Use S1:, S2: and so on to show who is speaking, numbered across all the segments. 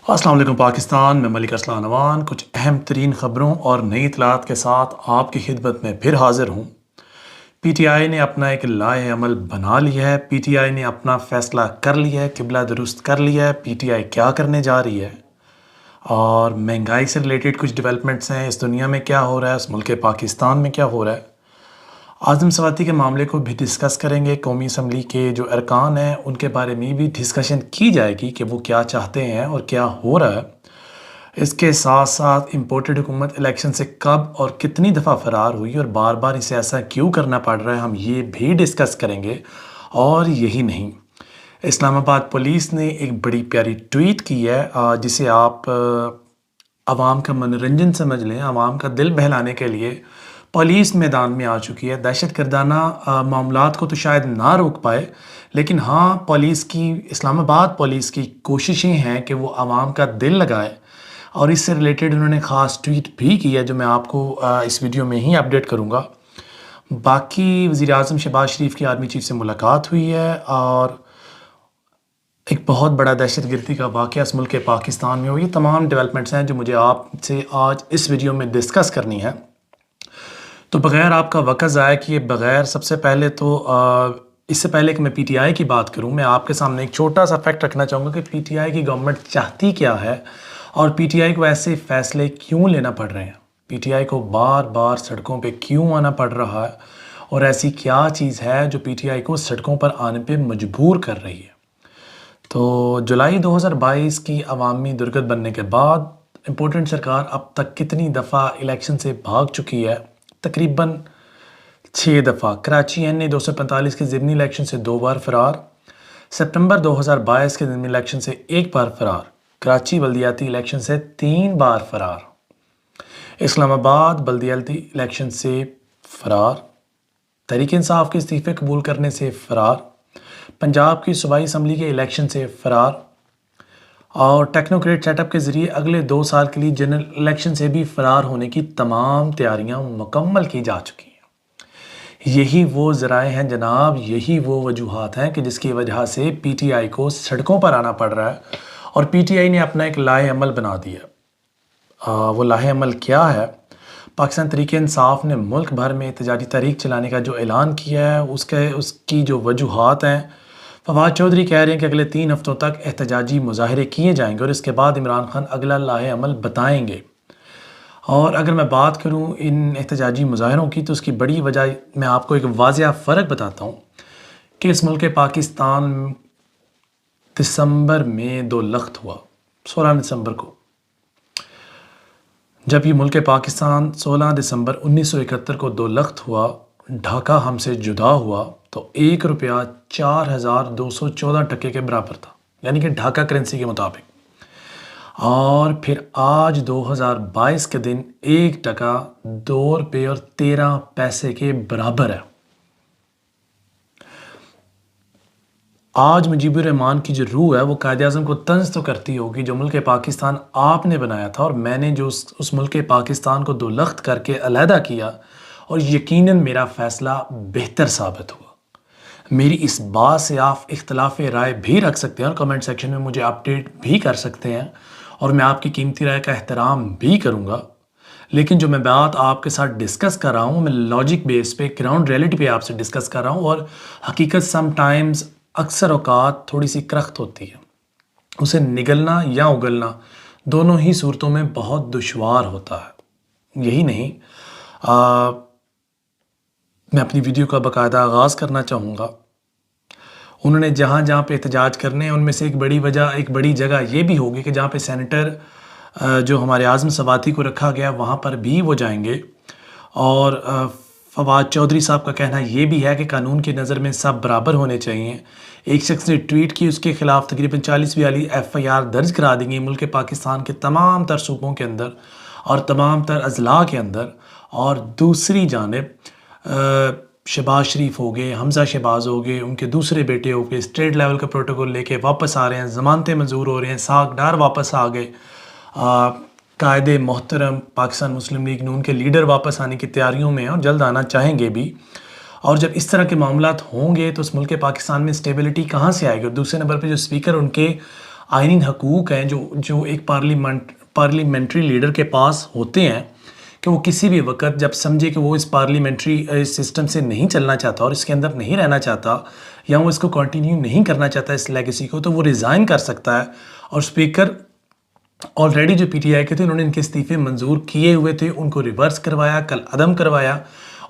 S1: अस्सलाम वालेकुम पाकिस्तान में मलिक अरसलान अवान कुछ अहम तरीन ख़बरों और नई इतलात के साथ आपकी खिदमत में फिर हाज़िर हूँ। पीटीआई ने अपना एक लाए अमल बना लिया है। पीटीआई ने अपना फ़ैसला कर लिया है, किबला दुरुस्त कर लिया है। पीटीआई क्या करने जा रही है और महंगाई से रिलेटेड कुछ डेवलपमेंट्स हैं, इस दुनिया में क्या हो रहा है, इस मुल्क पाकिस्तान में क्या हो रहा है। आज़म सवाती के मामले को भी डिस्कस करेंगे। कौमी असम्बली के जो अरकान हैं उनके बारे में भी डिस्कशन की जाएगी कि वो क्या चाहते हैं और क्या हो रहा है। इसके साथ साथ इम्पोर्टेड हुकूमत इलेक्शन से कब और कितनी दफ़ा फ़रार हुई और बार बार इसे ऐसा क्यों करना पड़ रहा है, हम ये भी डिस्कस करेंगे। और यही नहीं, इस्लामाबाद पुलिस ने एक बड़ी प्यारी ट्वीट की है जिसे आप आवाम का मनोरंजन समझ लें, आवाम का दिल बहलाने के लिए पुलिस मैदान में आ चुकी है। दहशत गर्दाना मामलात को तो शायद ना रोक पाए, लेकिन हाँ पुलिस की, इस्लामाबाद पुलिस की कोशिशें हैं कि वो आवाम का दिल लगाए। और इससे रिलेटेड उन्होंने ख़ास ट्वीट भी की है जो मैं आपको इस वीडियो में ही अपडेट करूँगा। बाकी वज़ीर-ए-आज़म शहबाज शरीफ की आर्मी चीफ से मुलाकात हुई है और एक बहुत बड़ा दहशतगर्दी का वाक़या इस मुल्क पाकिस्तान में हुई। ये तमाम डेवलपमेंट्स हैं जो मुझे आपसे आज इस वीडियो में डिस्कस करनी है। तो बग़ैर आपका वक़्त ज़ाया किए बग़ैर सबसे पहले तो इससे पहले कि मैं पीटीआई की बात करूं, मैं आपके सामने एक छोटा सा फैक्ट रखना चाहूँगा कि पीटीआई की गवर्नमेंट चाहती क्या है और पीटीआई को ऐसे फ़ैसले क्यों लेना पड़ रहे हैं। पीटीआई को बार बार सड़कों पे क्यों आना पड़ रहा है और ऐसी क्या चीज़ है जो पीटीआई को सड़कों पर आने पे मजबूर कर रही है। तो जुलाई 2022 की अवामी दुर्गत बनने के बाद इम्पोर्टेंट सरकार अब तक कितनी दफ़ा इलेक्शन से भाग चुकी है? तकरीबन 6 दफ़ा। कराची एनए 245 के ज़िमनी इलेक्शन से 2 बार फ़रार, सितंबर 2022 के ज़िमनी इलेक्शन से 1 बार फ़रार, कराची बल्दियाती इलेक्शन से 3 बार फ़रार, इस्लामाबाद बल्दियाती इलेक्शन से फ़रार, तहरीक इंसाफ के इस्तीफ़े कबूल करने से फ़रार, पंजाब की सूबाई असम्बली के इलेक्शन से फ़रार और टेक्नोक्रेट सेटअप के ज़रिए अगले 2 साल के लिए जनरल इलेक्शन से भी फ़रार होने की तमाम तैयारियां मुकम्मल की जा चुकी हैं। यही वो ज़राए हैं जनाब, यही वो वजूहात हैं कि जिसकी वजह से पीटीआई को सड़कों पर आना पड़ रहा है और पीटीआई ने अपना एक लाए अमल बना दिया। वो लाए अमल क्या है? पाकिस्तान तहरीक इंसाफ ने मुल्क भर में एहतजाजी तहरीक चलाने का जो ऐलान किया है उसकी जो वजूहात हैं, फवाद चौधरी कह रहे हैं कि अगले 3 हफ्तों तक एहतजाजी मुजाहरे किए जाएंगे और इसके बाद इमरान खान अगला लाए अमल बताएंगे। और अगर मैं बात करूं इन एहतजाजी मुजाहरों की तो उसकी बड़ी वजह मैं आपको एक वाज़िया फ़र्क बताता हूं कि इस मुल्क पाकिस्तान दिसंबर में 2 लख्त हुआ, 16 दिसंबर को। जब ये मुल्क पाकिस्तान 16 दिसंबर 1971 को 2 लख्त हुआ, ढाका हमसे जुदा हुआ, तो 1 रुपया 4214 टके के बराबर था, यानी कि ढाका करेंसी के मुताबिक। और फिर आज 2022 के दिन 1 टका 2 रुपये और 13 पैसे के बराबर है। आज मुजीबुर रहमान की जो रूह है वो कायद-ए-आज़म को तंज तो करती होगी जो मुल्क पाकिस्तान आपने बनाया था और मैंने जो उस मुल्क पाकिस्तान को 2 लख्त करके अलहदा किया, और यकीनन मेरा फ़ैसला बेहतर साबित हुआ। मेरी इस बात से आप इख्तलाफ राय भी रख सकते हैं और कमेंट सेक्शन में मुझे अपडेट भी कर सकते हैं और मैं आपकी कीमती राय का एहतराम भी करूँगा। लेकिन जो मैं बात आपके साथ डिस्कस कर रहा हूँ, मैं लॉजिक बेस पे, ग्राउंड रियलिटी पे आपसे डिस्कस कर रहा हूँ और हकीकत समटाइम्स, अक्सर औकात थोड़ी सी करख्त होती है, उसे निगलना या उगलना दोनों ही सूरतों में बहुत दुश्वार होता है। यही नहीं, मैं अपनी वीडियो का बाकायदा आगाज़ करना चाहूँगा। उन्होंने जहाँ जहाँ पे एहतजाज करने हैं उनमें से एक बड़ी जगह ये भी होगी कि जहाँ पे सेनेटर जो हमारे आज़म सवाती को रखा गया वहाँ पर भी वो जाएंगे। और फवाद चौधरी साहब का कहना ये भी है कि कानून की नज़र में सब बराबर होने चाहिए। एक शख्स ने ट्वीट की, उसके खिलाफ तकरीबन 40-42 FIR दर्ज करा दी गई मुल्क पाकिस्तान के तमाम तर सूबों के अंदर और तमाम तर अजला के अंदर। और दूसरी जानिब शहबाज शरीफ हो गए, हमज़ा शहबाज हो गए, उनके दूसरे बेटे हो गए, स्टेट लेवल का प्रोटोकॉल लेके वापस आ रहे हैं, ज़मानतें मंजूर हो रहे हैं, सागडार वापस आ गए, कायदे मोहतरम पाकिस्तान मुस्लिम लीग नून के लीडर वापस आने की तैयारियों में हैं और जल्द आना चाहेंगे भी। और जब इस तरह के मामलात होंगे तो उस मुल्क पाकिस्तान में स्टेबिलिटी कहाँ से आएगी। और दूसरे नंबर पे जो स्पीकर उनके आइनी हकूक़ हैं जो जो एक पार्लियामेंट्री लीडर के पास होते हैं कि वो किसी भी वक़्त जब समझे कि वो इस पार्लियामेंट्री सिस्टम से नहीं चलना चाहता और इसके अंदर नहीं रहना चाहता या वो इसको कंटिन्यू नहीं करना चाहता इस लेगेसी को, तो वो रिज़ाइन कर सकता है। और स्पीकर ऑलरेडी जो पीटीआई के थे उन्होंने इनके इस्तीफ़े मंजूर किए हुए थे, उनको रिवर्स करवाया, कल अदम करवाया।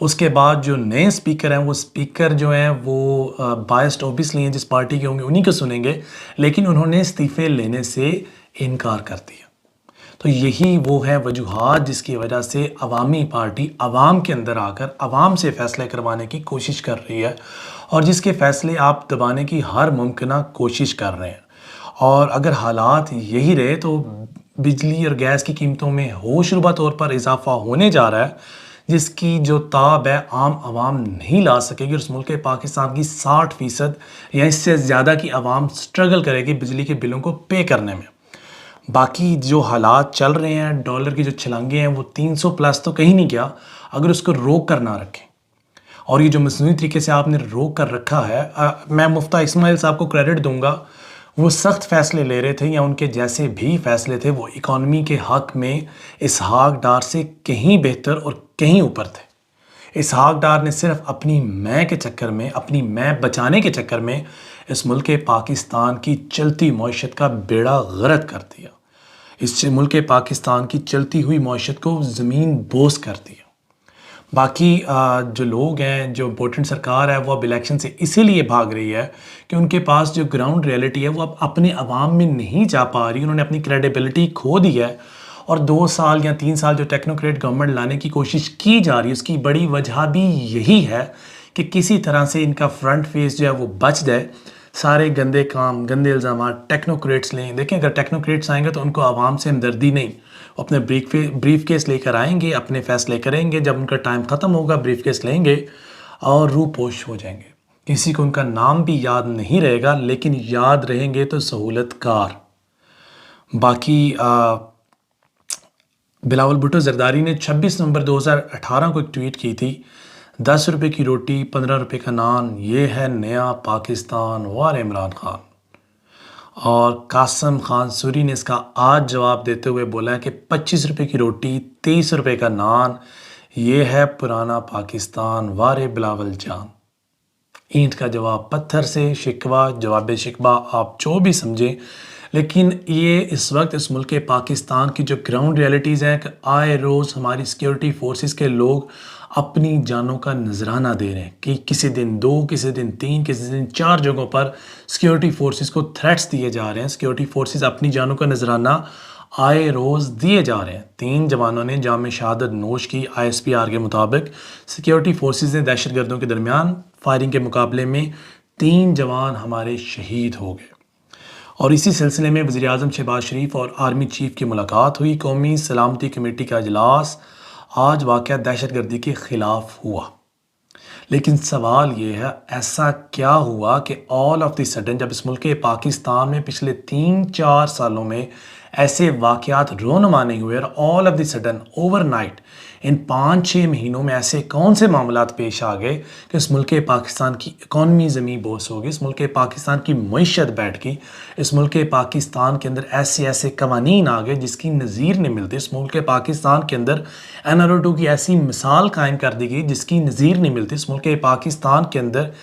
S1: उसके बाद जो नए स्पीकर हैं वो स्पीकर जो हैं वो बायस्ड ऑब्वियसली हैं, जिस पार्टी के होंगे उन्हीं को सुनेंगे, लेकिन उन्होंने इस्तीफ़े लेने से इनकार कर दिया। तो यही वो है वजूहात जिसकी वजह से अवामी पार्टी अवाम के अंदर आकर अवाम से फ़ैसले करवाने की कोशिश कर रही है और जिसके फ़ैसले आप दबाने की हर मुमकिन कोशिश कर रहे हैं। और अगर हालात यही रहे तो बिजली और गैस की कीमतों में होशरुबा तौर पर इजाफा होने जा रहा है, जिसकी जो ताब है आम आवाम नहीं ला सकेगी और उस मुल्क पाकिस्तान की 60% या इससे ज़्यादा की आवाम स्ट्रगल करेगी बिजली के बिलों को पे करने में। बाकी जो हालात चल रहे हैं, डॉलर की जो छलांगे हैं वो 300 प्लस तो कहीं नहीं गया, अगर उसको रोक कर ना रखें। और ये जो मसनूई तरीके से आपने रोक कर रखा है, मैं मुफ्ता इस्माइल साहब को क्रेडिट दूंगा, वो सख्त फ़ैसले ले रहे थे या उनके जैसे भी फ़ैसले थे वो इकॉनमी के हक़ में इसहाक डार से कहीं बेहतर और कहीं ऊपर थे। इसहाक डार ने सिर्फ अपनी मैं के चक्कर में, अपनी मैं बचाने के चक्कर में इस मुल्क पाकिस्तान की चलती मईशत का बेड़ा गर्क कर दिया। इस मुल्क पाकिस्तान की चलती हुई मईशत को ज़मीन बोस कर दिया। बाकी जो लोग हैं, जो इम्पोर्टेंट सरकार है, वो अब इलेक्शन से इसीलिए भाग रही है कि उनके पास जो ग्राउंड रियलिटी है वो अब अपने अवाम में नहीं जा पा रही। उन्होंने अपनी क्रेडिबिलिटी खो दी है और 2 साल या 3 साल जो टेक्नोक्रेट गवर्नमेंट लाने की कोशिश की जा रही है उसकी बड़ी वजह भी यही है कि किसी तरह से इनका फ्रंट फेस जो है वो बच जाए। सारे गंदे काम, गंदे इल्ज़ाम टेक्नोक्रेट्स लें। देखें, अगर टेक्नोक्रेट्स आएंगे तो उनको आवाम से हमदर्दी नहीं, अपने ब्रीफ केस लेकर आएंगे, अपने फैसले करेंगे, जब उनका टाइम ख़त्म होगा ब्रीफ केस लेंगे और रूपोश हो जाएंगे। किसी को उनका नाम भी याद नहीं रहेगा, लेकिन याद रहेंगे तो सहूलतकार। बाकी बिलावल भुट्टो जरदारी ने 26 नवंबर 2018 को एक ट्वीट की थी, 10 रुपये की रोटी 15 रुपये का नान, ये है नया पाकिस्तान वार इमरान खान। और कासम खान सूरी ने इसका आज जवाब देते हुए बोला है कि 25 रुपये की रोटी 23 रुपये का नान, ये है पुराना पाकिस्तान वारे बिलावल जान। ईंट का जवाब पत्थर से, शिकवा जवाब शिकवा आप जो भी समझें, लेकिन ये इस वक्त इस मुल्क पाकिस्तान की जो ग्राउंड रियलिटीज़ हैं कि आए रोज़ हमारी सिक्योरिटी फोर्सेस के लोग अपनी जानों का नजराना दे रहे हैं कि किसी दिन 2, किसी दिन 3, किसी दिन 4 जगहों पर सिक्योरिटी फोर्सेस को थ्रेट्स दिए जा रहे हैं। सिक्योरिटी फोर्सेस अपनी जानों का नजराना आए रोज़ दिए जा रहे हैं। 3 जवानों ने जाम शहादत नोश की। ISPR के मुताबिक सिक्योरिटी फोर्सेस ने दहशतगर्दों के दरमियान फायरिंग के मुकाबले में 3 जवान हमारे शहीद हो गए। और इसी सिलसिले में वज़ीर-ए-आज़म शहबाज शरीफ और आर्मी चीफ की मुलाकात हुई। कौमी सलामती कमेटी का इजलास आज वाक़या दहशतगर्दी के ख़िलाफ़ हुआ। लेकिन सवाल ये है, ऐसा क्या हुआ कि ऑल ऑफ द सडन जब इस मुल्क पाकिस्तान में पिछले 3-4 सालों में ऐसे वाक़यात रोनुमा नहीं हुए और all of the sudden overnight इन 5-6 महीनों में ऐसे कौन से मामलात पेश आ गए कि इस मुल्क पाकिस्तान की इकॉनमी ज़मीन बोस हो गई, इस मुल्क पाकिस्तान की मईशत बैठ गई, इस मुल्क पाकिस्तान के अंदर ऐसे ऐसे कवानीन आ गए जिसकी नज़ीर नहीं मिलती, इस मुल्क पाकिस्तान के अंदर NRO2 की ऐसी मिसाल कायम कर दी गई जिसकी नज़ीर नहीं मिलती, इस मुल्क पाकिस्तान के अंदर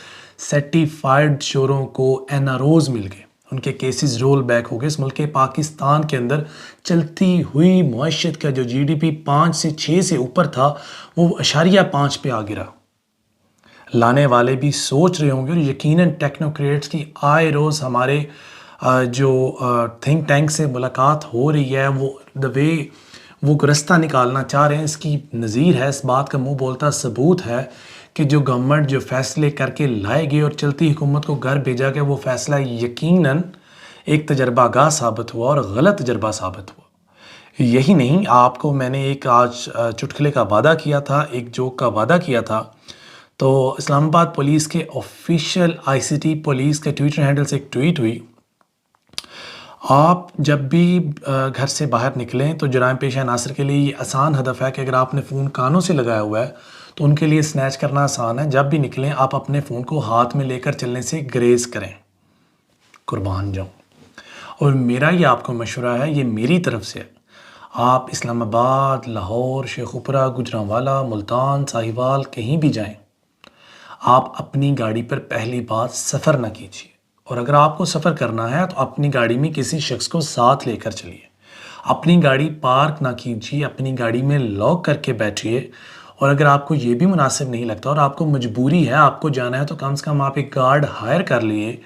S1: सर्टिफाइड चोरों को NROs मिल गए, उनके केसेस रोल बैक हो गए। इस मुल्क पाकिस्तान के अंदर चलती हुई मईशत का जो GDP 5 से 6 से ऊपर था वो 0.5 पे आ गिरा। लाने वाले भी सोच रहे होंगे और यकीनन टेक्नोक्रेट्स की आए रोज़ हमारे जो थिंक टैंक से मुलाकात हो रही है, वो द वे वो रास्ता निकालना चाह रहे हैं, इसकी नज़ीर है, इस बात का मुँह बोलता सबूत है कि जो गवर्नमेंट जो फ़ैसले करके लाएगी और चलती हुकूमत को घर भेजा गया वो फ़ैसला यकीनन एक तजर्बागाह साबित हुआ और गलत तजर्बा साबित हुआ। यही नहीं, आपको मैंने एक आज चुटकुले का वादा किया था, एक जोक का वादा किया था। तो इस्लामाबाद पुलिस के ऑफिशियल ICT पुलिस के ट्विटर हैंडल से एक ट्वीट हुई, आप जब भी घर से बाहर निकलें तो जराइम पेशा अनासर के लिए ये आसान हदफ है कि अगर आपने फ़ोन कानों से लगाया हुआ है तो उनके लिए स्नैच करना आसान है। जब भी निकलें आप अपने फ़ोन को हाथ में लेकर चलने से ग्रेज़ करें, कुर्बान जाऊँ। और मेरा ये आपको मशवरा है, ये मेरी तरफ से है। आप इस्लामाबाद, लाहौर, शेखुपुरा, गुजरांवाला, मुल्तान, साहिवाल कहीं भी जाएं, आप अपनी गाड़ी पर पहली बात सफ़र ना कीजिए। और अगर आपको सफ़र करना है तो अपनी गाड़ी में किसी शख्स को साथ लेकर चलिए। अपनी गाड़ी पार्क ना कीजिए, अपनी गाड़ी में लॉक करके बैठिए। और अगर आपको ये भी मुनासिब नहीं लगता और आपको मजबूरी है, आपको जाना है, तो कम से कम आप एक गार्ड हायर कर लिए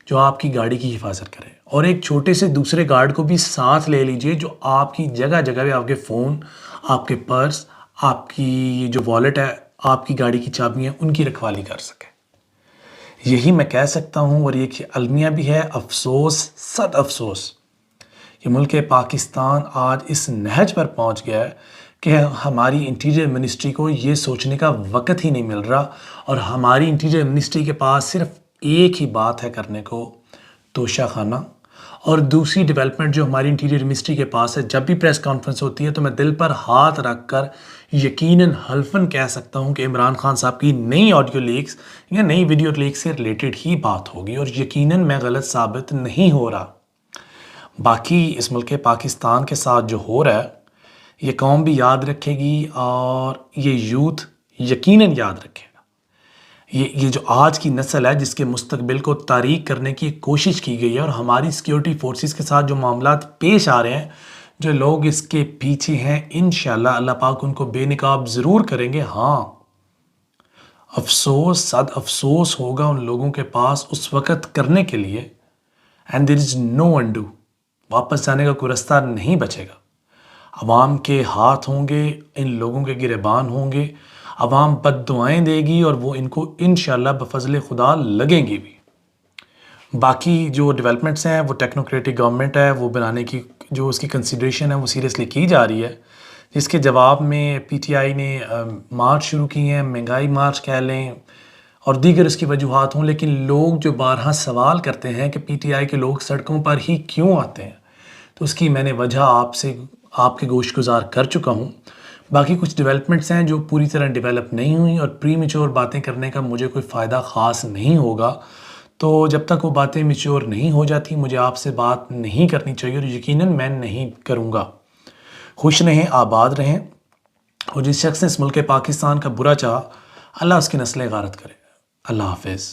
S1: जो आपकी गाड़ी की हिफाजत करे। और एक छोटे से दूसरे गार्ड को भी साथ ले लीजिए जो आपकी जगह जगह पे आपके फ़ोन, आपके पर्स, आपकी जो वॉलेट है, आपकी गाड़ी की चाबियाँ, उनकी रखवाली कर सके। यही मैं कह सकता हूँ और ये कि अलमिया भी है। अफसोस, सद अफसोस, ये मुल्क पाकिस्तान आज इस नहज पर पहुँच गया है कि हमारी इंटीरियर मिनिस्ट्री को ये सोचने का वक़्त ही नहीं मिल रहा। और हमारी इंटीरियर मिनिस्ट्री के पास सिर्फ एक ही बात है करने को, तोशाखाना। और दूसरी डेवलपमेंट जो हमारी इंटीरियर मिनिस्ट्री के पास है, जब भी प्रेस कॉन्फ्रेंस होती है तो मैं दिल पर हाथ रख कर यकीनन हल्फन कह सकता हूँ कि इमरान खान साहब की नई ऑडियो लीक्स या नई वीडियो लीक्स से रिलेटेड ही बात होगी। और यकीनन मैं गलत साबित नहीं हो रहा। बाकी इस मुल्क पाकिस्तान के साथ जो हो रहा है, ये कौम भी याद रखेगी और ये यूथ यकीनन याद रखेगा। ये जो आज की नस्ल है जिसके मुस्तकबिल को तारीक करने की कोशिश की गई है, और हमारी सिक्योरिटी फोर्सेस के साथ जो मामलात पेश आ रहे हैं, जो लोग इसके पीछे हैं, इंशाल्लाह अल्लाह पाक उनको बेनकाब ज़रूर करेंगे। हाँ, अफसोस, सद अफसोस होगा उन लोगों के पास उस वक़्त करने के लिए। And there is no undo, वापस जाने का कोई रास्ता नहीं बचेगा। अवाम के हाथ होंगे, इन लोगों के गिरेबान होंगे, अवाम बद्दुआएं देगी और वो इनको इंशाल्लाह बफज़ल खुदा लगेंगी भी। बाकी जो डेवलपमेंट्स हैं वो टेक्नोक्रेटिक गवर्नमेंट है वो बनाने की जो उसकी कंसिडरेशन है वो सीरियसली की जा रही है, जिसके जवाब में पीटीआई ने मार्च शुरू किए हैं, महंगाई मार्च कह लें और दीगर इसकी वजूहात हों। लेकिन लोग जो बारहा सवाल करते हैं कि पीटीआई के लोग सड़कों पर ही क्यों आते हैं, तो उसकी मैंने वजह आपसे आपके गोशगुजार कर चुका हूँ। बाकी कुछ डेवलपमेंट्स हैं जो पूरी तरह डेवलप नहीं हुई और प्री मेच्योर बातें करने का मुझे कोई फ़ायदा ख़ास नहीं होगा। तो जब तक वो बातें मेच्योर नहीं हो जाती मुझे आपसे बात नहीं करनी चाहिए और यकीनन मैं नहीं करूँगा। खुश रहें, आबाद रहें, और जिस शख्स ने इस मुल्क पाकिस्तान का बुरा चाहा, अल्लाह उसकी नस्लें गारत करे। अल्लाह हाफ़िज़।